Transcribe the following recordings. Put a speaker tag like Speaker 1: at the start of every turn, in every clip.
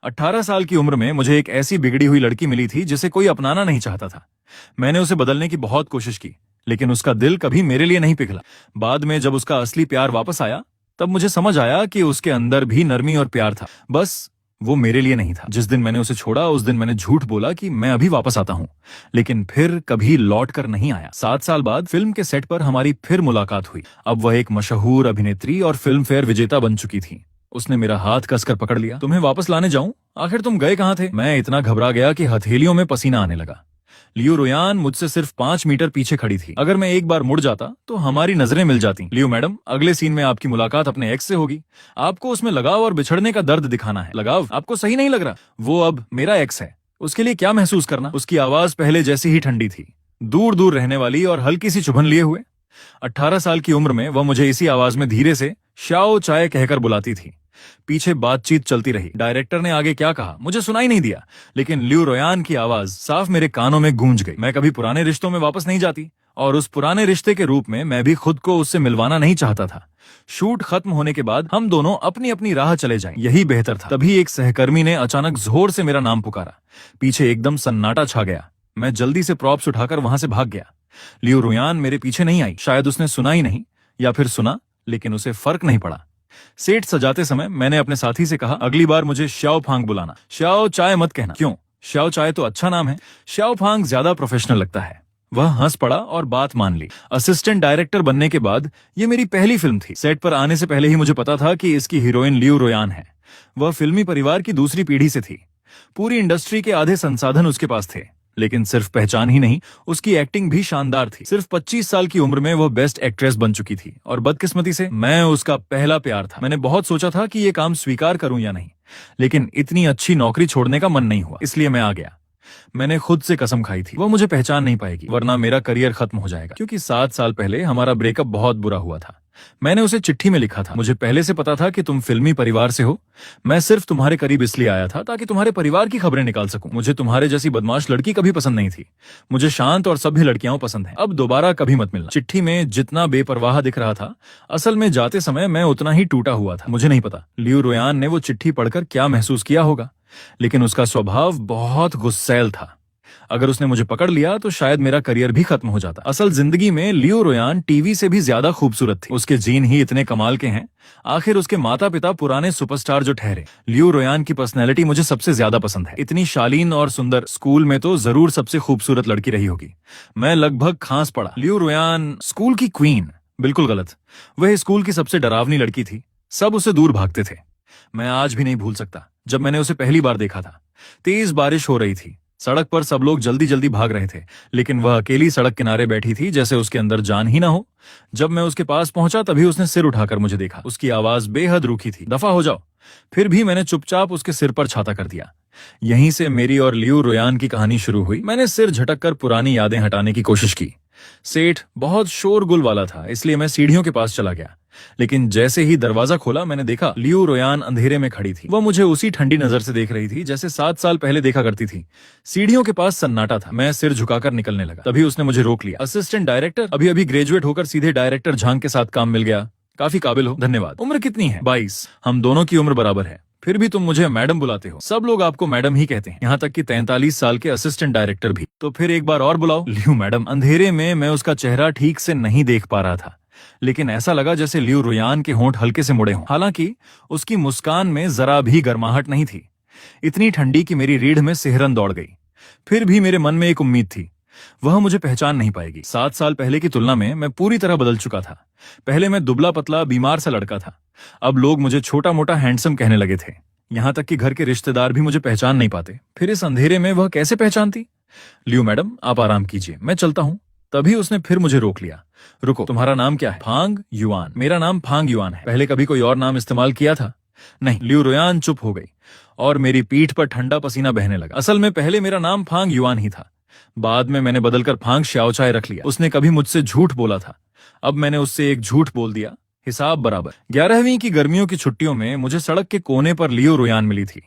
Speaker 1: 18 साल की उम्र में मुझे एक ऐसी बिगड़ी हुई लड़की मिली थी जिसे कोई अपनाना नहीं चाहता था। मैंने उसे बदलने की बहुत कोशिश की, लेकिन उसका दिल कभी मेरे लिए नहीं पिघला। बाद में जब उसका असली प्यार वापस आया, तब मुझे समझ आया कि उसके अंदर भी नरमी और प्यार था, बस वो मेरे लिए नहीं था। जिस दिन मैंने उसे छोड़ा, उस दिन मैंने झूठ बोला कि मैं अभी वापस आता हूँ, लेकिन फिर कभी लौट कर नहीं आया। 7 साल बाद फिल्म के सेट पर हमारी फिर मुलाकात हुई। अब वह एक मशहूर अभिनेत्री और फिल्म फेयर विजेता बन चुकी थी। उसने मेरा हाथ कसकर पकड़ लिया। तुम्हें वापस लाने जाऊं? आखिर तुम गए कहाँ थे? मैं इतना घबरा गया कि हथेलियों में पसीना आने लगा। लियो रोयान मुझसे सिर्फ 5 मीटर पीछे खड़ी थी। अगर मैं एक बार मुड़ जाता तो हमारी नजरें मिल जाती। लियो मैडम, अगले सीन में आपकी मुलाकात अपने एक्स से होगी। आपको उसमें लगाव और बिछड़ने का दर्द दिखाना है। लगाव आपको सही नहीं लग रहा? वो अब मेरा एक्स है, उसके लिए क्या महसूस करना। उसकी आवाज पहले जैसी ही ठंडी थी, दूर दूर रहने वाली और हल्की सी चुभन लिए हुए। 18 साल की उम्र में वह मुझे इसी आवाज में धीरे से शाओ चाय कहकर बुलाती थी। पीछे बातचीत चलती रही। डायरेक्टर ने आगे क्या कहा मुझे सुनाई नहीं दिया, लेकिन लियो रोयान की आवाज साफ मेरे कानों में गूंज गई। मैं कभी पुराने रिश्तों में वापस नहीं जाती, और उस पुराने रिश्ते के रूप में मैं भी खुद को उससे मिलवाना नहीं चाहता था। शूट खत्म होने के बाद हम दोनों अपनी अपनी राह चले जाएं, यही बेहतर था। तभी एक सहकर्मी ने अचानक जोर से मेरा नाम पुकारा। पीछे एकदम सन्नाटा छा गया। मैं जल्दी से प्रॉप्स उठाकर वहां से भाग गया। लियो रोयान मेरे पीछे नहीं आई। शायद उसने सुना ही नहीं, या फिर सुना लेकिन उसे फर्क नहीं पड़ा। सेट सजाते समय मैंने अपने साथी से कहा, अगली बार मुझे श्याओ फांग बुलाना, श्याओ चाय मत कहना। क्यों? श्याओ चाय तो अच्छा नाम है, श्याओ फांग ज्यादा प्रोफेशनल लगता है। वह हंस पड़ा और बात मान ली। असिस्टेंट डायरेक्टर बनने के बाद ये मेरी पहली फिल्म थी। सेट पर आने से पहले ही मुझे पता था कि इसकी हीरोइन लियो रोयान है। वह फिल्मी परिवार की दूसरी पीढ़ी से थी। पूरी इंडस्ट्री के आधे संसाधन उसके पास थे, लेकिन सिर्फ पहचान ही नहीं, उसकी एक्टिंग भी शानदार थी। सिर्फ 25 साल की उम्र में वह बेस्ट एक्ट्रेस बन चुकी थी, और बदकिस्मती से मैं उसका पहला प्यार था। मैंने बहुत सोचा था कि ये काम स्वीकार करूं या नहीं, लेकिन इतनी अच्छी नौकरी छोड़ने का मन नहीं हुआ, इसलिए मैं आ गया। मैंने खुद से कसम खाई थी, वो मुझे पहचान नहीं पाएगी, वरना मेरा करियर खत्म हो जाएगा। क्योंकि 7 साल पहले हमारा ब्रेकअप बहुत बुरा हुआ था। मैंने उसे चिट्ठी में लिखा था, मुझे पहले से पता था कि तुम फिल्मी परिवार से हो। मैं सिर्फ तुम्हारे करीब इसलिए आया था ताकि तुम्हारे परिवार की खबरें निकाल सकूं। मुझे तुम्हारे जैसी बदमाश लड़की कभी पसंद नहीं थी। मुझे शांत और सभ्य लड़कियां पसंद हैं। अब दोबारा कभी मत मिलना। चिट्ठी में जितना बेपरवाह दिख रहा था, असल में जाते समय मैं उतना ही टूटा हुआ था। मुझे नहीं पता लियो रोयान ने वो चिट्ठी पढ़कर क्या महसूस किया होगा, लेकिन उसका स्वभाव बहुत गुस्सैल था। अगर उसने मुझे पकड़ लिया तो शायद मेरा करियर भी खत्म हो जाता। असल जिंदगी में लियो रोयान टीवी से भी ज्यादा खूबसूरत थी। उसके जीन ही इतने कमाल के हैं। आखिर उसके माता पिता पुराने सुपरस्टार जो ठहरे। लियो रोयान की पर्सनैलिटी मुझे सबसे ज्यादा पसंद है। इतनी शालीन और सुंदर, स्कूल में तो जरूर सबसे खूबसूरत लड़की रही होगी। मैं लगभग खांस पड़ा। लियो रोयान स्कूल की क्वीन? बिल्कुल गलत। वह स्कूल की सबसे डरावनी लड़की थी। सब उसे दूर भागते थे। मैं आज भी नहीं भूल सकता जब मैंने उसे पहली बार देखा था। तेज बारिश हो रही थी। सड़क पर सब लोग जल्दी जल्दी भाग रहे थे, लेकिन वह अकेली सड़क किनारे बैठी थी, जैसे उसके अंदर जान ही ना हो। जब मैं उसके पास पहुंचा तभी उसने सिर उठाकर मुझे देखा। उसकी आवाज बेहद रूखी थी, दफा हो जाओ। फिर भी मैंने चुपचाप उसके सिर पर छाता कर दिया। यहीं से मेरी और लियो रोयान की कहानी शुरू हुई। मैंने सिर झटक कर पुरानी यादें हटाने की कोशिश की। सेठ बहुत शोरगुल वाला था, इसलिए मैं सीढ़ियों के पास चला गया। लेकिन जैसे ही दरवाजा खोला, मैंने देखा लियो रोयान अंधेरे में खड़ी थी। वह मुझे उसी ठंडी नजर से देख रही थी जैसे 7 साल पहले देखा करती थी। सीढ़ियों के पास सन्नाटा था। मैं सिर झुकाकर निकलने लगा, तभी उसने मुझे रोक लिया। Assistant director? अभी अभी ग्रेजुएट होकर सीधे डायरेक्टर झांग के साथ काम मिल गया। काफी काबिल हो। धन्यवाद। उम्र कितनी है? 22। हम दोनों की उम्र बराबर है, फिर भी तुम मुझे मैडम बुलाते हो। सब लोग आपको मैडम ही कहते हैं, यहाँ तक कि 43 साल के असिस्टेंट डायरेक्टर भी। तो फिर एक बार और बुलाओ। लियो मैडम। अंधेरे में मैं उसका चेहरा ठीक से नहीं देख पा रहा था, लेकिन ऐसा लगा जैसे लियो रोयान के होंठ हल्के से मुड़े हों। हालांकि उसकी मुस्कान में जरा भी गर्माहट नहीं थी, इतनी ठंडी कि मेरी रीढ़ में सिहरन दौड़ गई। फिर भी मेरे मन में एक उम्मीद थी, वह मुझे पहचान नहीं पाएगी। 7 साल पहले की तुलना में मैं पूरी तरह बदल चुका था। पहले मैं दुबला पतला बीमार सा लड़का था, अब लोग मुझे छोटा मोटा हैंडसम कहने लगे थे। यहाँ तक कि घर के रिश्तेदार भी मुझे पहचान नहीं पाते। फिर इस अंधेरे में वह कैसे पहचानती? लियो मैडम, आप आराम कीजिए, मैं चलता हूँ। तभी उसने फिर मुझे रोक लिया। रुको, तुम्हारा नाम क्या है? फांग युआन। मेरा नाम फांग युआन है। पहले कभी कोई और नाम इस्तेमाल किया था? नहीं। लियो रोयान चुप हो गई और मेरी पीठ पर ठंडा पसीना बहने लगा। असल में पहले मेरा नाम फांग युआन ही था, बाद में मैंने बदलकर फांग श्याओचाय रख लिया। उसने कभी मुझसे झूठ बोला था, अब मैंने उससे एक झूठ बोल दिया। हिसाब बराबर। 11वीं की गर्मियों की छुट्टियों में मुझे सड़क के कोने पर लियो रोयान मिली थी।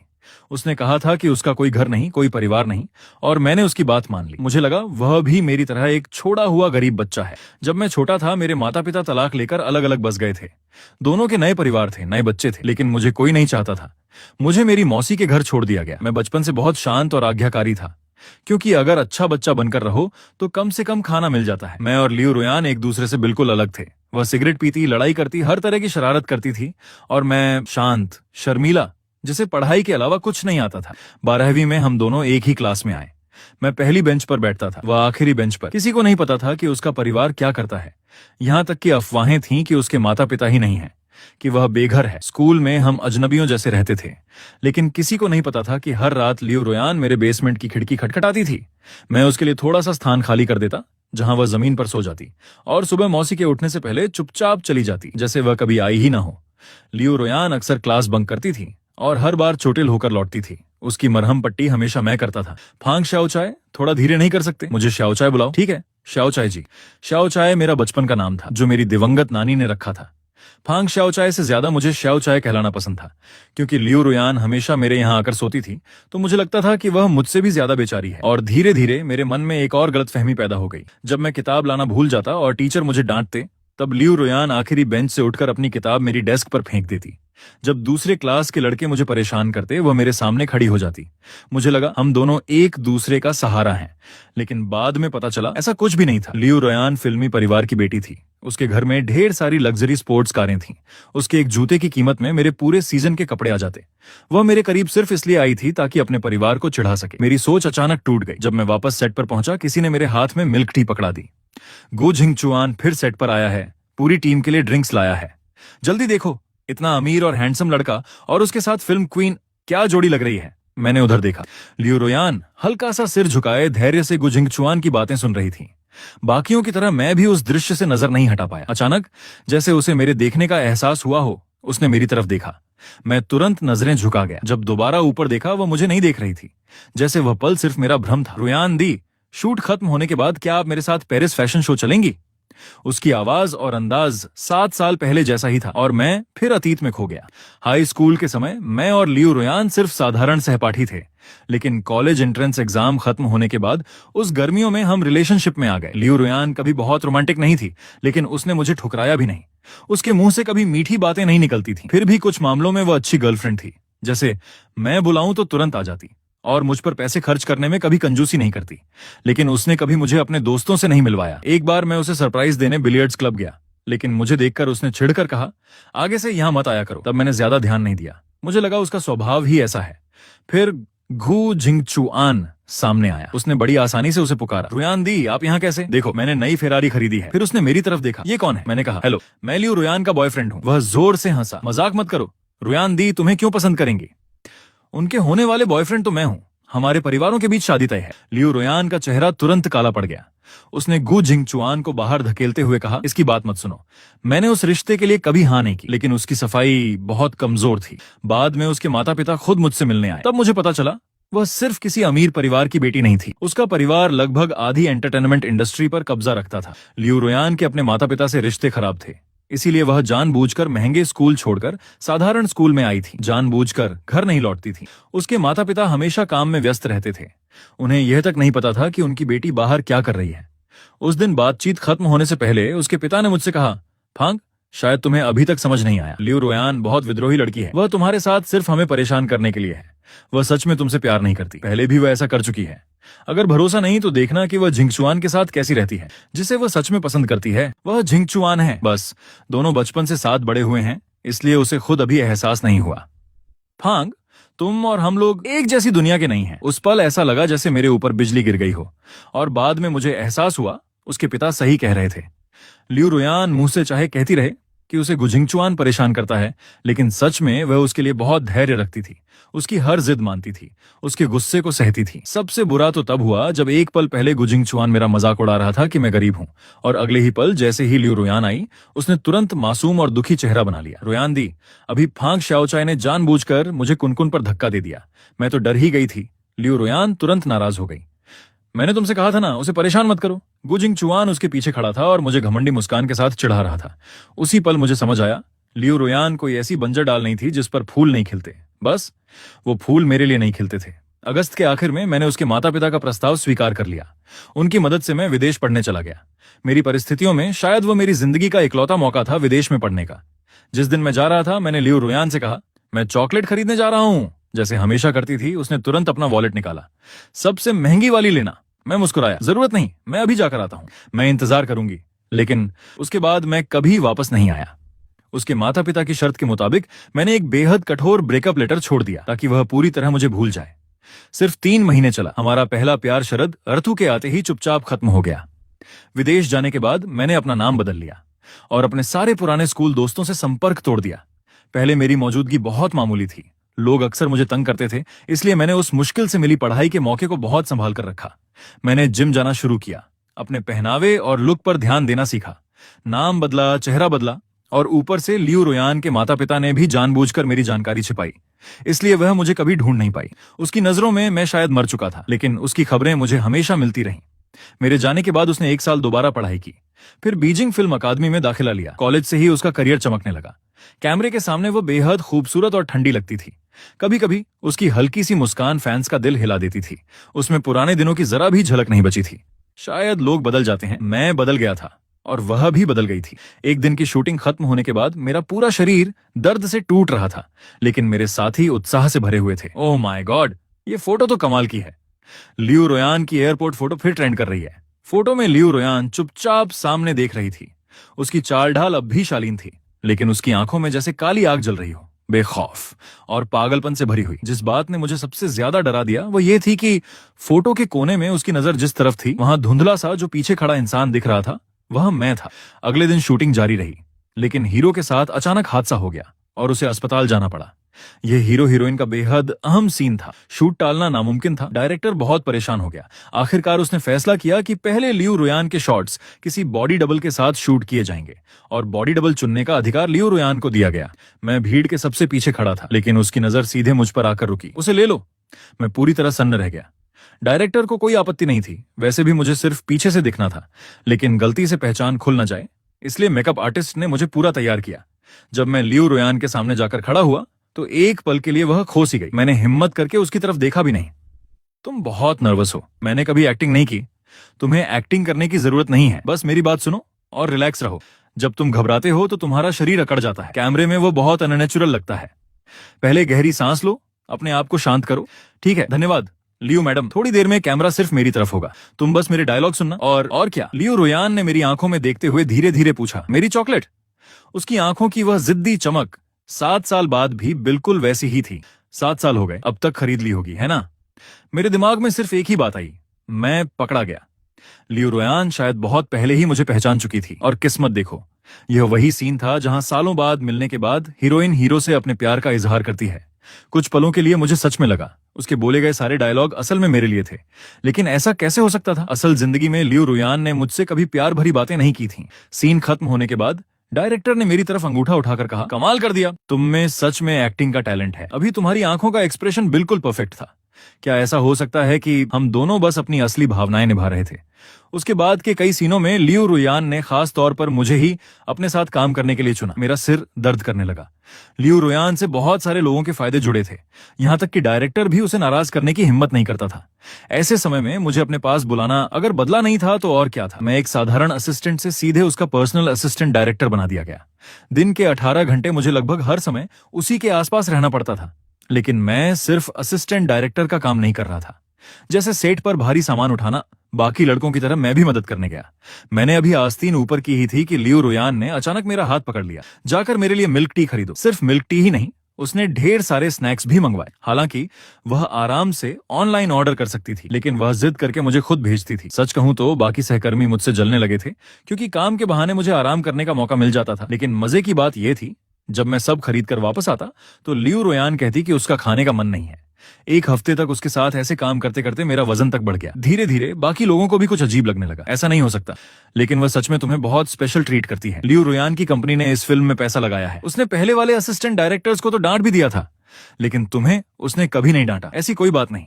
Speaker 1: उसने कहा था कि उसका कोई घर नहीं, कोई परिवार नहीं, और मैंने उसकी बात मान ली। मुझे लगा वह भी मेरी तरह एक छोड़ा हुआ गरीब बच्चा है। जब मैं छोटा था मेरे माता पिता तलाक लेकर अलग अलग बस गए थे। दोनों के नए परिवार थे, नए बच्चे थे, लेकिन मुझे कोई नहीं चाहता था। मुझे मेरी मौसी के घर छोड़ दिया गया। मैं बचपन से बहुत शांत और आज्ञाकारी था, क्योंकि अगर अच्छा बच्चा बनकर रहो तो कम से कम खाना मिल जाता है। मैं और लियू रोयान एक दूसरे से बिल्कुल अलग थे। वह सिगरेट पीती, लड़ाई करती, हर तरह की शरारत करती थी, और मैं शांत, शर्मीला, जिसे पढ़ाई के अलावा कुछ नहीं आता था। 12वीं में हम दोनों एक ही क्लास में आए। मैं पहली बेंच पर बैठता था, वह आखिरी बेंच पर। किसी को नहीं पता था कि उसका परिवार क्या करता है। यहाँ तक कि अफवाहें थीं कि उसके माता पिता ही नहीं हैं, कि वह बेघर है। स्कूल में हम अजनबियों जैसे रहते थे, लेकिन किसी को नहीं पता था कि हर रात लियू रोयान मेरे बेसमेंट की खिड़की खटखटाती थी। मैं उसके लिए थोड़ा सा स्थान खाली कर देता, जहां वह जमीन पर सो जाती, और सुबह मौसी के उठने से पहले चुपचाप चली जाती, जैसे वह कभी आई ही ना हो। लियू रोयान अक्सर क्लास बंक करती थी और हर बार चोटिल होकर लौटती थी। उसकी मरहम पट्टी हमेशा मैं करता था। फांग श्याओचाय, थोड़ा धीरे नहीं कर सकते? मुझे श्याओचाय बुलाओ। ठीक है, श्याओचाय जी। श्याओचाय मेरा बचपन का नाम था, जो मेरी दिवंगत नानी ने रखा था। फांग श्याओचाय से ज्यादा मुझे श्याओचाय कहलाना पसंद था, क्योंकि लियू रोयान हमेशा मेरे यहाँ आकर सोती थी, तो मुझे लगता था कि वह मुझसे भी ज्यादा बेचारी है। और धीरे धीरे मेरे मन में एक और गलतफहमी पैदा हो गई। जब मैं किताब लाना भूल जाता और टीचर मुझे डांटते, तब लियू रोयान आखिरी बेंच से उठकर अपनी किताब मेरी डेस्क पर फेंक देती। जब दूसरे क्लास के लड़के मुझे परेशान करते, वह मेरे सामने खड़ी हो जाती। मुझे लगा हम दोनों एक दूसरे का सहारा हैं, लेकिन बाद में पता चला ऐसा कुछ भी नहीं था। लियू रोयान फिल्मी परिवार की बेटी थी। उसके घर में ढेर सारी लग्जरी स्पोर्ट्स कारें थीं। उसके एक जूते की कीमत में मेरे पूरे सीजन के कपड़े आ जाते। वह मेरे करीब सिर्फ इसलिए आई थी ताकि अपने परिवार को चिढ़ा सके। मेरी सोच अचानक टूट गई। जब मैं वापस सेट पर पहुंचा, किसी ने मेरे हाथ में मिल्क टी पकड़ा दी। गो झिंगचुआन फिर सेट पर आया है, पूरी टीम के लिए ड्रिंक्स लाया है। जल्दी देखो, इतना अमीर और हैंडसम लड़का और उसके साथ फिल्म क्वीन, क्या जोड़ी लग रही है। मैंने उधर देखा। लियू रोयान हल्का सा सिर झुकाए धैर्य से गु झिंगचुआन की बातें सुन रही थी। बाकियों की तरह मैं भी उस दृश्य से नजर नहीं हटा पाया। अचानक, जैसे उसे मेरे देखने का एहसास हुआ हो, उसने मेरी तरफ देखा। मैं तुरंत नजरें झुका गया। जब दोबारा ऊपर देखा, वह मुझे नहीं देख रही थी, जैसे वह पल सिर्फ मेरा भ्रम था। रोयान दी, शूट खत्म होने के बाद क्या आप मेरे साथ पेरिस फैशन शो चलेंगी? उसकी आवाज और अंदाज 7 साल पहले जैसा ही था, और मैं फिर अतीत में खो गया। हाई स्कूल के समय मैं और लियू रोयान सिर्फ साधारण सहपाठी थे, लेकिन कॉलेज एंट्रेंस एग्जाम खत्म होने के बाद उस गर्मियों में हम रिलेशनशिप में आ गए। लियू रोयान कभी बहुत रोमांटिक नहीं थी, लेकिन उसने मुझे ठुकराया भी नहीं। उसके मुंह से कभी मीठी बातें नहीं निकलती थी। फिर भी कुछ मामलों में वह अच्छी गर्लफ्रेंड थी। जैसे मैं बुलाऊं तो तुरंत आ जाती, और मुझ पर पैसे खर्च करने में कभी कंजूसी नहीं करती। लेकिन उसने कभी मुझे अपने दोस्तों से नहीं मिलवाया। एक बार मैं उसे सरप्राइज देने बिलियर्ड्स क्लब गया, लेकिन मुझे देखकर उसने चिढ़कर कहा, आगे से यहां मत आया करो। तब मैंने ज्यादा ध्यान नहीं दिया, मुझे लगा उसका स्वभाव ही ऐसा है। फिर गु झिंगचुआन सामने आया। उसने बड़ी आसानी से उसे पुकारा, रोयान दी, आप यहाँ कैसे? देखो, मैंने नई फेरारी खरीदी है। फिर उसने मेरी तरफ देखा, ये कौन है? मैंने कहा, हेलो, मैं लियू रोयान का बॉयफ्रेंड हूँ। वह जोर से हंसा, मजाक मत करो, रोयान दी तुम्हें क्यों पसंद करेंगे? उनके होने वाले बॉयफ्रेंड तो मैं हूं। हमारे परिवारों के बीच शादी तय है। लियू रोयान का चेहरा तुरंत काला पड़ गया। उसने गु झिंगचुआन को बाहर धकेलते हुए कहा, इसकी बात मत सुनो। मैंने उस रिश्ते के लिए कभी हाँ नहीं की, लेकिन उसकी सफाई बहुत कमजोर थी। बाद में उसके माता पिता खुद मुझसे मिलने आए। तब मुझे पता चला वह सिर्फ किसी अमीर परिवार की बेटी नहीं थी। उसका परिवार लगभग आधी एंटरटेनमेंट इंडस्ट्री पर कब्जा रखता था। लियू रोयान के अपने माता पिता से रिश्ते खराब थे, इसीलिए वह जानबूझकर महंगे स्कूल छोड़कर साधारण स्कूल में आई थी। जानबूझकर घर नहीं लौटती थी। उसके माता पिता हमेशा काम में व्यस्त रहते थे। उन्हें यह तक नहीं पता था कि उनकी बेटी बाहर क्या कर रही है। उस दिन बातचीत खत्म होने से पहले उसके पिता ने मुझसे कहा, फांग, शायद तुम्हें अभी तक समझ नहीं आया, लियू रोयान बहुत विद्रोही लड़की है। वह तुम्हारे साथ सिर्फ हमें परेशान करने के लिए है। वह सच में तुमसे प्यार नहीं करती। पहले भी वह ऐसा कर चुकी है। अगर भरोसा नहीं तो देखना कि वह झिंगचुआन के साथ कैसी रहती है। जिसे वह सच में पसंद करती है वह झिंगचुआन है। बस, दोनों बचपन से साथ बड़े हुए हैं, इसलिए उसे खुद अभी एहसास नहीं हुआ। फांग, तुम और हम लोग एक जैसी दुनिया के नहीं हैं। उस पल ऐसा लगा जैसे मेरे ऊपर बिजली गिर गई हो, और बाद में मुझे एहसास हुआ उसके पिता सही कह रहे थे। लियू रोयान मुंह से चाहे कहती रहे कि उसे गु झिंगचुआन परेशान करता है, लेकिन सच में वह उसके लिए बहुत धैर्य रखती थी। उसकी हर जिद मानती थी, उसके गुस्से को सहती थी। सबसे बुरा तो तब हुआ जब एक पल पहले गु झिंगचुआन मेरा मजाक उड़ा रहा था कि मैं गरीब हूं, और अगले ही पल जैसे ही लियू रोयान आई, उसने तुरंत मासूम और दुखी चेहरा बना लिया। रोयान दी, अभी फांग श्याओचाय ने जानबूझकर मुझे कुनकुन पर धक्का दे दिया। मैं तो डर ही गई थी। लियू रोयान तुरंत नाराज हो गई। मैंने तुमसे कहा था ना, उसे परेशान मत करो। गु झिंगचुआन उसके पीछे खड़ा था और मुझे घमंडी मुस्कान के साथ चिढ़ा रहा था। उसी पल मुझे समझ आया, लियू रोयान कोई ऐसी बंजर डाल नहीं थी जिस पर फूल नहीं खिलते। बस वो फूल मेरे लिए नहीं खिलते थे। अगस्त के आखिर में मैंने उसके माता पिता का प्रस्ताव स्वीकार कर लिया। उनकी मदद से मैं विदेश पढ़ने चला गया। मेरी परिस्थितियों में शायद वो मेरी जिंदगी का इकलौता मौका था विदेश में पढ़ने का। जिस दिन मैं जा रहा था, मैंने लियो रुयान से कहा, मैं चॉकलेट खरीदने जा रहा हूं। जैसे हमेशा करती थी, उसने तुरंत अपना वॉलेट निकाला। सबसे महंगी वाली लेना। मैं मुस्कुराया, जरूरत नहीं, मैं अभी जाकर आता हूं, मैं इंतजार करूंगी। लेकिन उसके बाद मैं कभी वापस नहीं आया। उसके माता पिता की शर्त के मुताबिक मैंने एक बेहद कठोर ब्रेकअप लेटर छोड़ दिया ताकि वह पूरी तरह मुझे भूल जाए। सिर्फ 3 महीने चला। हमारा पहला प्यार शरद ऋतु के आते ही चुपचाप खत्म हो गया। विदेश जाने के बाद मैंने अपना नाम बदल लिया और अपने सारे पुराने स्कूल दोस्तों से संपर्क तोड़ दिया। पहले मेरी मौजूदगी बहुत मामूली थी। लोग अक्सर मुझे तंग करते थे, इसलिए मैंने उस मुश्किल से मिली पढ़ाई के मौके को बहुत संभाल कर रखा। मैंने जिम जाना शुरू किया, अपने पहनावे और लुक पर ध्यान देना सीखा। नाम बदला, चेहरा बदला, और ऊपर से लियो रुयान के माता पिता ने भी जानबूझकर मेरी जानकारी छिपाई, इसलिए वह मुझे कभी ढूंढ नहीं पाई। उसकी नजरों में मैं शायद मर चुका था, लेकिन उसकी खबरें मुझे हमेशा मिलती रहीं। मेरे जाने के बाद उसने 1 साल दोबारा पढ़ाई की, फिर बीजिंग फिल्म अकादमी में दाखिला लिया। कॉलेज से ही उसका करियर चमकने लगा। कैमरे के सामने वो बेहद खूबसूरत और ठंडी लगती थी। कभी कभी उसकी हल्की सी मुस्कान फैंस का दिल हिला देती थी। उसमें पुराने दिनों की जरा भी झलक नहीं बची थी। शायद लोग बदल जाते हैं, मैं बदल गया था और वह भी बदल गई थी। एक दिन की शूटिंग खत्म होने के बाद मेरा पूरा शरीर दर्द से टूट रहा था, लेकिन मेरे साथी उत्साह से भरे हुए थे। ओह माय गॉड, ये फोटो तो कमाल की है। लियो रुयान की एयरपोर्ट फोटो फिर ट्रेंड कर रही है। फोटो में लियो रुयान चुपचाप सामने देख रही थी। उसकी चाल ढाल अब भी शालीन थी, लेकिन उसकी आंखों में जैसे काली आग जल रही हो, बेखौफ और पागलपन से भरी हुई। जिस बात ने मुझे सबसे ज्यादा डरा दिया वो ये थी कि फोटो के कोने में उसकी नजर जिस तरफ थी, वहां धुंधला सा जो पीछे खड़ा इंसान दिख रहा था, वह मैं था। अगले दिन शूटिंग जारी रही, लेकिन हीरो के साथ अचानक हादसा हो गया और उसे अस्पताल जाना पड़ा। यह हीरो हीरोइन का बेहद अहम सीन था। शूट टालना नामुमकिन था। डायरेक्टर बहुत परेशान हो गया। आखिरकार उसने फैसला किया कि पहले लियो रुयान के शॉट्स किसी बॉडी डबल के साथ शूट किए जाएंगे और बॉडी डबल चुनने का अधिकार लियो रुयान को दिया गया। मैं भीड़ के सबसे पीछे खड़ा था, लेकिन उसकी नजर सीधे मुझ पर आकर रुकी। उसे ले लो। मैं पूरी तरह सन्न रह गया। डायरेक्टर को कोई आपत्ति नहीं थी, वैसे भी मुझे सिर्फ पीछे से दिखना था, लेकिन गलती से पहचान खुल न जाए, इसलिए मेकअप आर्टिस्ट ने मुझे पूरा तैयार किया। जब मैं लियो रुयान के सामने जाकर खड़ा हुआ तो एक पल के लिए वह खो सी गई। मैंने हिम्मत करके उसकी तरफ देखा भी नहीं। तुम बहुत नर्वस हो। मैंने कभी एक्टिंग नहीं की। तुम्हें एक्टिंग करने की जरूरत नहीं है, बस मेरी बात सुनो और रिलैक्स रहो। जब तुम घबराते हो तो तुम्हारा शरीर अकड़ जाता है। कैमरे में वो बहुत अननेचुरल लगता है। पहले गहरी सांस लो, अपने आप को शांत करो। ठीक है, धन्यवाद लियो मैडम। थोड़ी देर में कैमरा सिर्फ मेरी तरफ होगा, तुम बस मेरे डायलॉग सुनना। और क्या? लियो रुयान ने मेरी आंखों में देखते हुए धीरे धीरे पूछा, मेरी चॉकलेट? उसकी आंखों की वह जिद्दी चमक 7 साल बाद भी बिल्कुल वैसी ही थी। 7 साल हो गए, अब तक खरीद ली होगी, है ना? मेरे दिमाग में सिर्फ एक ही बात आई, मैं पकड़ा गया। लियो रुयान शायद बहुत पहले ही मुझे पहचान चुकी थी। और किस्मत देखो, यह वही सीन था जहां सालों बाद मिलने के बाद हीरोइन हीरो से अपने प्यार का इजहार करती है। कुछ पलों के लिए मुझे सच में लगा उसके बोले गए सारे डायलॉग असल में मेरे लिए थे। लेकिन ऐसा कैसे हो सकता था? असल जिंदगी में लियो रुयान ने मुझसे कभी प्यार भरी बातें नहीं की थी। सीन खत्म होने के बाद डायरेक्टर ने मेरी तरफ अंगूठा उठाकर कहा, कमाल कर दिया, तुम में सच में एक्टिंग का टैलेंट है। अभी तुम्हारी आंखों का एक्सप्रेशन बिल्कुल परफेक्ट था। क्या ऐसा हो सकता है कि हम दोनों बस अपनी असली भावनाएं निभा रहे थे? उसके बाद के कई सीनों में लियो रुयान ने खास तौर पर मुझे ही अपने साथ काम करने के लिए चुना। मेरा सिर दर्द करने लगा। लियो रुयान से बहुत सारे लोगों के फायदे जुड़े थे, यहां तक कि डायरेक्टर भी उसे नाराज करने की हिम्मत नहीं करता था। ऐसे समय में मुझे अपने पास बुलाना अगर बदला नहीं था तो और क्या था? मैं एक साधारण असिस्टेंट से सीधे उसका पर्सनल असिस्टेंट डायरेक्टर बना दिया गया। दिन के 18 घंटे मुझे लगभग हर समय उसी के आसपास रहना पड़ता था। लेकिन मैं सिर्फ असिस्टेंट डायरेक्टर का काम नहीं कर रहा था। जैसे सेट पर भारी सामान उठाना, बाकी लड़कों की तरह मैं भी मदद करने गया। मैंने अभी आस्तीन ऊपर की ही थी कि लियो रुयान ने अचानक मेरा हाथ पकड़ लिया, जाकर मेरे लिए मिल्क टी खरीदो। सिर्फ मिल्क टी ही नहीं, उसने ढेर सारे स्नैक्स भी मंगवाए। हालांकि वह आराम से ऑनलाइन ऑर्डर कर सकती थी, लेकिन वह जिद करके मुझे खुद भेजती थी। सच कहूं तो बाकी सहकर्मी मुझसे जलने लगे थे, क्योंकि काम के बहाने मुझे आराम करने का मौका मिल जाता था। लेकिन मजे की बात यह थी, जब मैं सब खरीद कर वापस आता तो लियो रुयान कहती कि उसका खाने का मन नहीं है। 1 हफ्ते तक उसके साथ ऐसे काम करते करते मेरा वजन तक बढ़ गया। धीरे धीरे बाकी लोगों को भी कुछ अजीब लगने लगा। ऐसा नहीं हो सकता, लेकिन वह सच में तुम्हें बहुत स्पेशल ट्रीट करती है। लियो रुयान की कंपनी ने इस फिल्म में पैसा लगाया है। उसने पहले वाले असिस्टेंट डायरेक्टर्स को तो डांट भी दिया था, लेकिन तुम्हें उसने कभी नहीं डांटा। ऐसी कोई बात नहीं,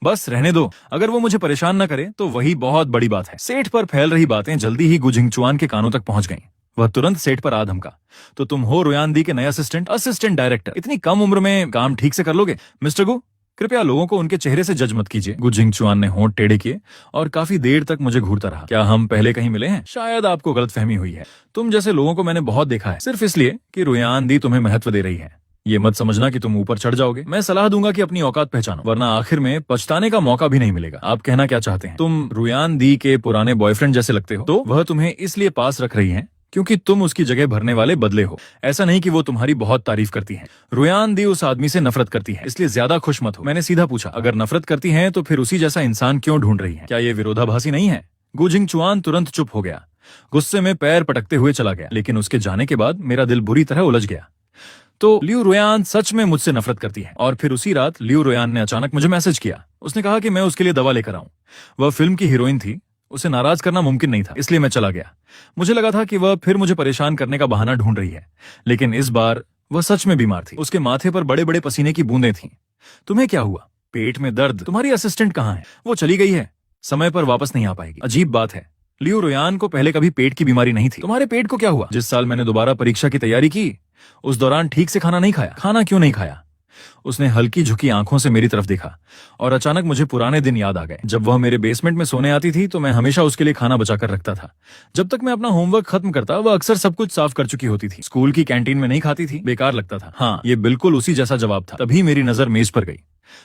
Speaker 1: बस रहने दो। अगर वो मुझे परेशान न करे तो वही बहुत बड़ी बात है। सेठ पर फैल रही बातें जल्दी ही गुजिंगचुआन के कानों तक पहुंच गईं। वह तुरंत सेट पर आ धमका, तो तुम हो रुयान दी के नए असिस्टेंट असिस्टेंट डायरेक्टर, इतनी कम उम्र में काम ठीक से कर लोगे? मिस्टर गु, कृपया लोगों को उनके चेहरे से जज मत कीजिए। गु जिंगचुआन ने होंठ टेढ़े किए और काफी देर तक मुझे घूरता रहा। क्या हम पहले कहीं मिले हैं? शायद आपको गलतफहमी हुई है। तुम जैसे लोगों को मैंने बहुत देखा है, सिर्फ इसलिए कि रुयान दी तुम्हें महत्व दे रही है। ये मत समझना कि तुम ऊपर चढ़ जाओगे। मैं सलाह दूंगा कि अपनी औकात पहचानो, वरना आखिर में पछताने का मौका भी नहीं मिलेगा। आप कहना क्या चाहते हैं? तुम रुयान दी के पुराने बॉयफ्रेंड जैसे लगते हो। तो वह तुम्हें इसलिए पास रख रही है क्योंकि तुम उसकी जगह भरने वाले बदले हो। ऐसा नहीं कि वो तुम्हारी बहुत तारीफ करती है। रुयान दी उस आदमी से नफरत करती है, इसलिए ज्यादा खुश मत हो। मैंने सीधा पूछा, अगर नफरत करती है तो फिर उसी जैसा इंसान क्यों ढूंढ रही है? क्या ये विरोधाभासी नहीं है? गु जिंगचुआन तुरंत चुप हो गया, गुस्से में पैर पटकते हुए चला गया। लेकिन उसके जाने के बाद मेरा दिल बुरी तरह उलझ गया। तो लियू रुयान सच में मुझसे नफरत करती है। और फिर उसी रात लियू रुयान ने अचानक मुझे मैसेज किया। उसने कहा कि मैं उसके लिए दवा लेकर आऊं। वह फिल्म की हीरोइन थी, उसे नाराज करना मुमकिन नहीं था, इसलिए मैं चला गया। मुझे लगा था कि वह फिर मुझे परेशान करने का बहाना ढूंढ रही है, लेकिन इस बार वह सच में बीमार थी। उसके माथे पर बड़े बड़े पसीने की बूंदें थीं। तुम्हें क्या हुआ? पेट में दर्द? तुम्हारी असिस्टेंट कहाँ है? वो चली गई है, समय पर वापस नहीं आ पाएगी। अजीब बात है, लियू रुयान को पहले कभी पेट की बीमारी नहीं थी। तुम्हारे पेट को क्या हुआ? जिस साल मैंने दोबारा परीक्षा की तैयारी की, उस दौरान ठीक से खाना नहीं खाया। खाना क्यों नहीं खाया? उसने हल्की झुकी आंखों से मेरी तरफ देखा और अचानक मुझे पुराने दिन याद आ गए। जब वह मेरे बेसमेंट में सोने आती थी तो मैं हमेशा उसके लिए खाना बचा कर रखता था। जब तक मैं अपना होमवर्क खत्म करता, वह अक्सर सब कुछ साफ कर चुकी होती थी। स्कूल की कैंटीन में नहीं खाती थी, बेकार लगता था। हाँ, ये बिल्कुल उसी जैसा जवाब था। तभी मेरी नजर मेज पर गई।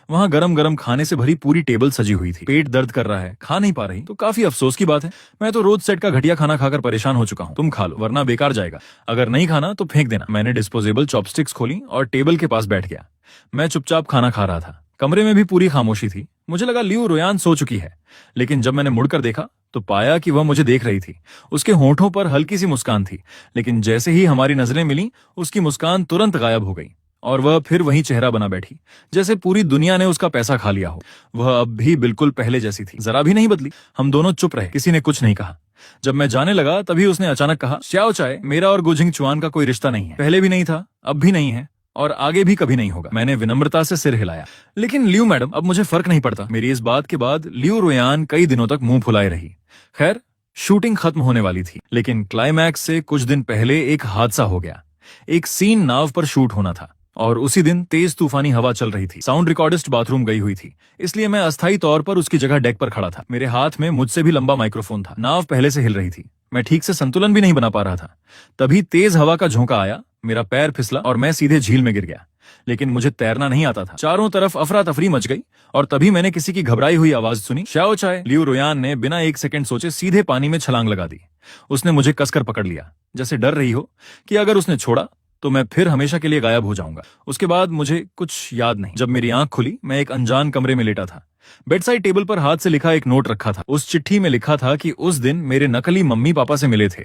Speaker 1: वहां गरम गरम खाने से भरी पूरी टेबल सजी हुई थी। पेट दर्द कर रहा है, खा नहीं पा रही, तो काफी अफसोस की बात है। मैं तो रोज सेट का घटिया खाना खाकर परेशान हो चुका हूँ। तुम खा लो, वरना बेकार जाएगा। अगर नहीं खाना तो फेंक देना। मैंने डिस्पोजेबल चॉपस्टिक्स खोली और टेबल के पास बैठ गया। मैं चुपचाप खाना खा रहा था। कमरे में भी पूरी खामोशी थी। मुझे लगा लियू रुयान सो चुकी है, लेकिन जब मैंने मुड़कर देखा तो पाया कि वह मुझे देख रही थी। उसके होंठों पर हल्की सी मुस्कान थी, लेकिन जैसे ही हमारी नजरें मिली, उसकी मुस्कान तुरंत गायब हो गई और वह फिर वही चेहरा बना बैठी, जैसे पूरी दुनिया ने उसका पैसा खा लिया हो। वह अब भी बिल्कुल पहले जैसी थी, जरा भी नहीं बदली। हम दोनों चुप रहे, किसी ने कुछ नहीं कहा। जब मैं जाने लगा तभी उसने अचानक कहा, श्याओ चाय, मेरा और गु जिंगचुआन का कोई रिश्ता नहीं है। पहले भी नहीं था, अब भी नहीं है और आगे भी कभी नहीं होगा। मैंने विनम्रता से सिर हिलाया। लेकिन लियू मैडम, अब मुझे फर्क नहीं पड़ता। मेरी इस बात के बाद लियू रुयान कई दिनों तक मुंह फुलाए रही। खैर, शूटिंग खत्म होने वाली थी, लेकिन क्लाइमैक्स से कुछ दिन पहले एक हादसा हो गया। एक सीन नाव पर शूट होना था और उसी दिन तेज तूफानी हवा चल रही थी। साउंड रिकॉर्डिस्ट बाथरूम गई हुई थी, इसलिए मैं अस्थायी तौर पर उसकी जगह डेक पर खड़ा था। मेरे हाथ में मुझसे भी लंबा माइक्रोफोन था। नाव पहले से हिल रही थी, मैं ठीक से संतुलन भी नहीं बना पा रहा था। तभी तेज हवा का झोंका आया, मेरा पैर फिसला और मैं सीधे झील में गिर गया। लेकिन मुझे तैरना नहीं आता था। चारों तरफ अफरा तफरी मच गई और तभी मैंने किसी की घबराई हुई आवाज सुनी, श्याओ चाय। लियू रुयान ने बिना एक सेकंड सोचे सीधे पानी में छलांग लगा दी। उसने मुझे कसकर पकड़ लिया, जैसे डर रही हो कि अगर उसने छोड़ा तो मैं फिर हमेशा के लिए गायब हो जाऊंगा। उसके बाद मुझे कुछ याद नहीं। जब मेरी आंख खुली, मैं एक अनजान कमरे में लेटा था। बेडसाइड टेबल पर हाथ से लिखा एक नोट रखा था। उस चिट्ठी में लिखा था कि उस दिन मेरे नकली मम्मी पापा से मिले थे।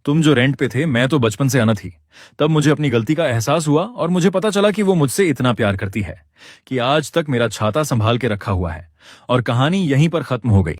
Speaker 1: तुम जो रेंट पे थे, मैं तो बचपन से अनाथ थी। तब मुझे अपनी गलती का एहसास हुआ और मुझे पता चला कि वो मुझसे इतना प्यार करती है कि आज तक मेरा छाता संभाल के रखा हुआ है। और कहानी यहीं पर खत्म हो गई।